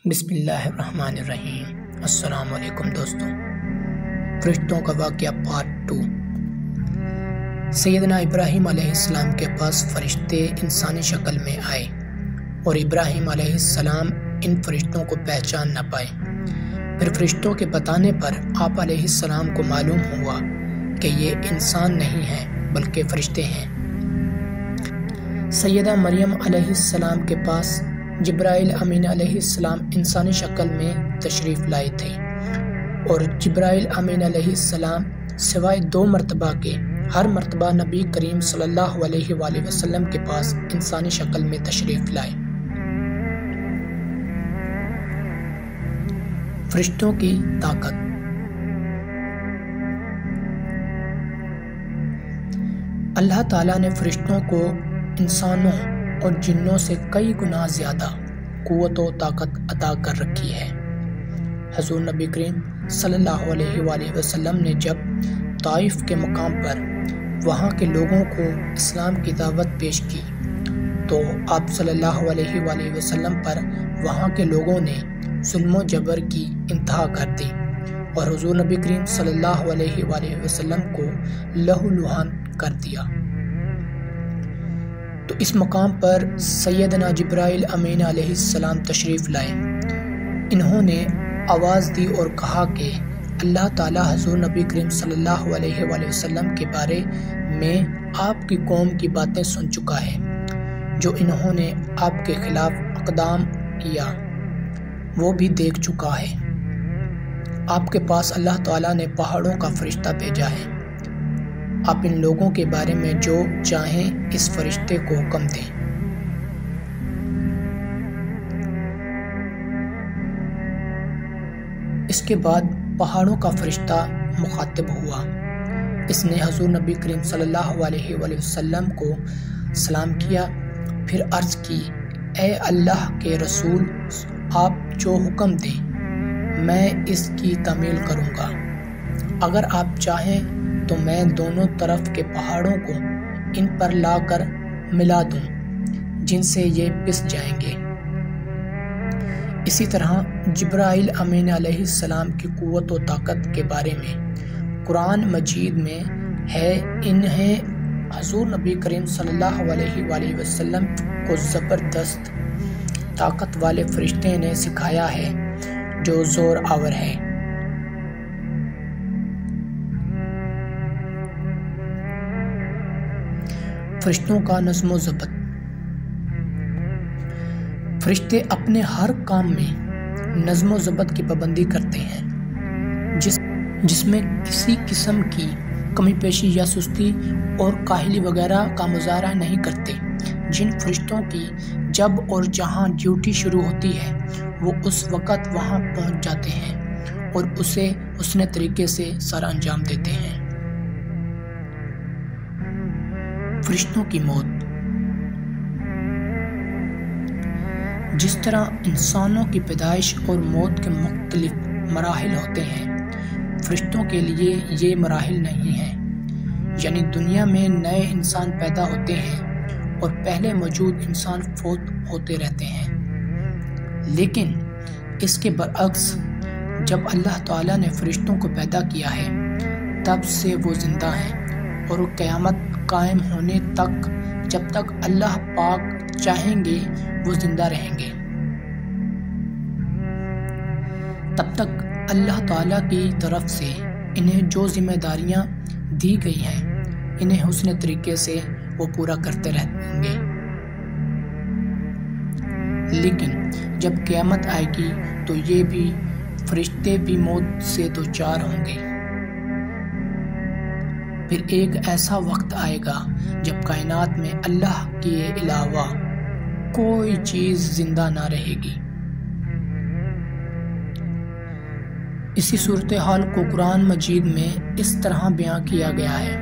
بسم اللہ الرحمن الرحیم۔ السلام علیکم دوستوں، فرشتوں کا واقعہ پارٹ 2۔ سیدنا ابراہیم علیہ السلام کے پاس فرشتے انسانی شکل میں آئے اور ابراہیم علیہ السلام ان فرشتوں کو پہچان نہ پائے۔ پھر فرشتوں کے بتانے پر آپ علیہ السلام کو معلوم ہوا کہ یہ انسان نہیں ہیں بلکہ فرشتے ہیں۔ سیدہ مریم علیہ السلام کے پاس جبرائیل امین علیہ السلام انسانی شکل میں تشریف لائے تھے، اور جبرائیل امین علیہ السلام سوائے 2 مرتبہ کے ہر مرتبہ نبی کریم صلی اللہ علیہ وآلہ وسلم کے پاس انسانی شکل میں تشریف لائے۔ فرشتوں کی طاقت۔ اللہ تعالیٰ نے فرشتوں کو انسانوں اور جنوں سے کئی گنا زیادہ قوت و طاقت عطا کر رکھی ہے۔ حضور نبی کریم صلی اللہ علیہ وآلہ وسلم نے جب طائف کے مقام پر وہاں کے لوگوں کو اسلام کی دعوت پیش کی تو آپ صلی اللہ علیہ وآلہ وسلم پر وہاں کے لوگوں نے ظلم و جبر کی انتہا کر دی اور حضور نبی کریم صلی اللہ علیہ وآلہ وسلم کو لہو لہان کر دیا۔ تو اس مقام پر سیدنا جبرائیل امین علیہ السلام تشریف لائے۔ انہوں نے آواز دی اور کہا کہ اللہ تعالیٰ حضور نبی کریم صلی اللہ علیہ وآلہ وسلم کے بارے میں آپ کی قوم کی باتیں سن چکا ہے، جو انہوں نے آپ کے خلاف اقدام کیا وہ بھی دیکھ چکا ہے۔ آپ کے پاس اللہ تعالیٰ نے پہاڑوں کا فرشتہ بھیجا ہے۔ آپ ان لوگوں کے بارے میں جو چاہیں اس فرشتے کو حکم دیں۔ اس کے بعد پہاڑوں کا فرشتہ مخاطب ہوا۔ اس نے حضور نبی کریم صلی اللہ علیہ وآلہ وسلم کو سلام کیا، پھر عرض کی، اے اللہ کے رسول، آپ جو حکم دیں میں اس کی تعمیل کروں گا۔ اگر آپ چاہیں تو میں دونوں طرف کے پہاڑوں کو ان پر لا کر ملا دوں جن سے یہ پس جائیں گے۔ اسی طرح جبرائیل امین علیہ السلام کی قوت و طاقت کے بارے میں قرآن مجید میں ہے، انہیں حضور نبی کریم صلی اللہ علیہ وآلہ وسلم کو زبردست طاقت والے فرشتے نے سکھایا ہے جو زور آور ہے۔ فرشتوں کا نظم و ضبط۔ فرشتے اپنے ہر کام میں نظم و ضبط کی پابندی کرتے ہیں، جس میں کسی قسم کی کمی پیشی یا سستی اور کاہلی وغیرہ کا مظاہرہ نہیں کرتے۔ جن فرشتوں کی جب اور جہاں ڈیوٹی شروع ہوتی ہے وہ اس وقت وہاں پہنچ جاتے ہیں اور اسے حسن طریقے سے سر انجام دیتے ہیں۔ فرشتوں کی موت۔ جس طرح انسانوں کی پیدائش اور موت کے مختلف مراحل ہوتے ہیں، فرشتوں کے لیے یہ مراحل نہیں ہیں، یعنی دنیا میں نئے انسان پیدا ہوتے ہیں اور پہلے موجود انسان فوت ہوتے رہتے ہیں۔ لیکن اس کے برعکس جب اللہ تعالیٰ نے فرشتوں کو پیدا کیا ہے تب سے وہ زندہ ہیں اور قیامت قائم ہونے تک جب تک اللہ پاک چاہیں گے وہ زندہ رہیں گے۔ تب تک اللہ تعالیٰ کی طرف سے انہیں جو ذمہ داریاں دی گئی ہیں انہیں حسن طریقے سے وہ پورا کرتے رہیں گے۔ لیکن جب قیامت آئے گی تو یہ بھی فرشتے بھی موت سے دوچار ہوں گے۔ پھر ایک ایسا وقت آئے گا جب کائنات میں اللہ کے علاوہ کوئی چیز زندہ نہ رہے گی۔ اسی صورتحال کو قرآن مجید میں اس طرح بیان کیا گیا ہے،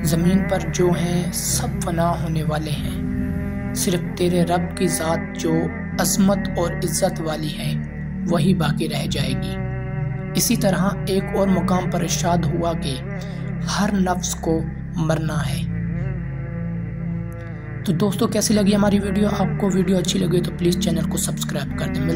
زمین پر جو ہیں سب فنا ہونے والے ہیں، صرف تیرے رب کی ذات جو عظمت اور عزت والی ہے وہی باقی رہ جائے گی۔ اسی طرح ایک اور مقام پر ارشاد ہوا کہ ہر نفس کو مرنا ہے۔ تو دوستو کیسی لگی ہماری ویڈیو؟ آپ کو ویڈیو اچھی لگی تو پلیز چینل کو سبسکرائب کر دیں۔